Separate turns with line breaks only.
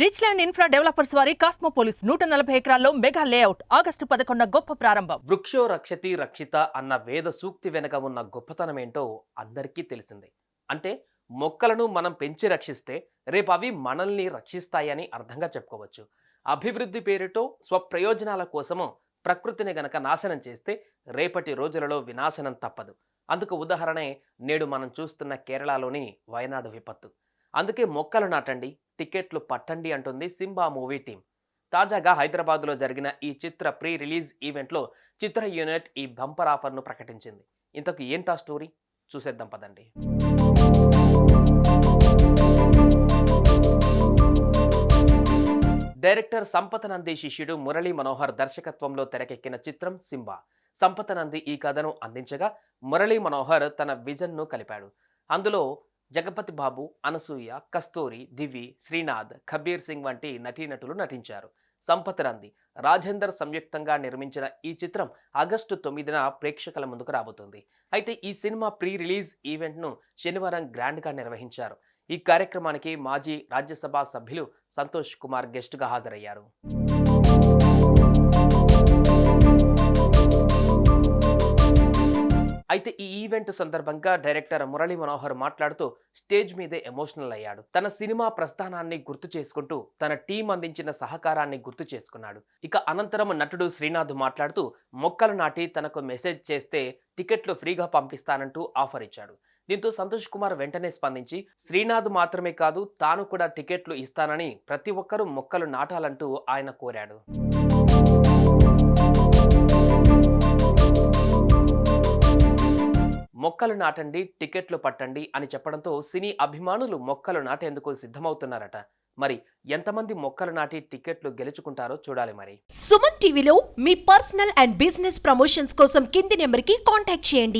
Rich land infra developers వారి కాస్మోపోలిస్ 140 ఎకరాల్లో mega layout August 11 గొప్ప ప్రారంభం.
వృక్షో రక్షతి రక్షిత అన్న వేద సూక్తి వెనక ఉన్న గొప్పతనం ఏంటో అందరికీ తెలిసిందే. అంటే మొక్కలను మనం పెంచి రక్షిస్తే రేపు అవి మనల్ని రక్షిస్తాయని అర్థంగా చెప్పుకోవచ్చు. అభివృద్ధి పేరుతో స్వప్రయోజనాల కోసము ప్రకృతిని గనక నాశనం చేస్తే రేపటి రోజులలో వినాశనం తప్పదు. అందుకు ఉదాహరణే నేడు మనం చూస్తున్న కేరళలోని వయనాడు విపత్తు. అందుకే మొక్కలు నాటండి, టికెట్లు పట్టండి అంటుంది సింబా మూవీ టీం. తాజాగా హైదరాబాద్లో జరిగిన ఈ చిత్ర ప్రీ రిలీజ్ ఈవెంట్లో చిత్ర యూనిట్ ఈ బంపర్ ఆఫర్ను ప్రకటించింది. ఇంతకు ఏంటా స్టోరీ చూసేద్దాం పదండి. డైరెక్టర్ సంపత్ నంది శిష్యుడు మురళీ మనోహర్ దర్శకత్వంలో తెరకెక్కిన చిత్రం సింబా. సంపత్ నంది ఈ కథను అందించగా మురళీ మనోహర్ తన విజన్ను కలిపాడు. అందులో జగపతి బాబు, అనసూయ, కస్తూరి, దివి, శ్రీనాథ్, కబీర్ సింగ్ వంటి నటీనటులు నటించారు. సంపత్ నంది, రాజేందర్ సంయుక్తంగా నిర్మించిన ఈ చిత్రం ఆగస్టు 9న ప్రేక్షకుల ముందుకు రాబోతుంది. అయితే ఈ సినిమా ప్రీ రిలీజ్ ఈవెంట్ను శనివారం గ్రాండ్గా నిర్వహించారు. ఈ కార్యక్రమానికి మాజీ రాజ్యసభ సభ్యులు సంతోష్ కుమార్ గెస్టుగా హాజరయ్యారు. అయితే ఈ ఈవెంట్ సందర్భంగా డైరెక్టర్ మురళీ మనోహర్ మాట్లాడుతూ స్టేజ్ మీదే ఎమోషనల్ అయ్యాడు. తన సినిమా ప్రస్థానాన్ని గుర్తు చేసుకుంటూ తన టీం అందించిన సహకారాన్ని గుర్తు చేసుకున్నాడు. ఇక అనంతరం నటుడు శ్రీనాథ్ మాట్లాడుతూ మొక్కలు నాటి తనకు మెసేజ్ చేస్తే టికెట్లు ఫ్రీగా పంపిస్తానంటూ ఆఫర్ ఇచ్చాడు. దీంతో సంతోష్ కుమార్ వెంటనే స్పందించి శ్రీనాథ్ మాత్రమే కాదు తాను కూడా టికెట్లు ఇస్తానని ప్రతి ఒక్కరూ మొక్కలు నాటాలంటూ ఆయన కోరాడు. మొక్కలు నాటండి, టికెట్లు పట్టండి అని చెప్పడంతో సినీ అభిమానులు మొక్కలు నాటేందుకు సిద్ధమవుతున్నారట. మరి ఎంతమంది మొక్కలు నాటి టికెట్లు గెలుచుకుంటారో చూడాలి. మరి
సుమన్ టీవీలో మీ పర్సనల్ అండ్ బిజినెస్ ప్రమోషన్స్ కోసం కింది నెంబర్కి కాంటాక్ట్ చేయండి.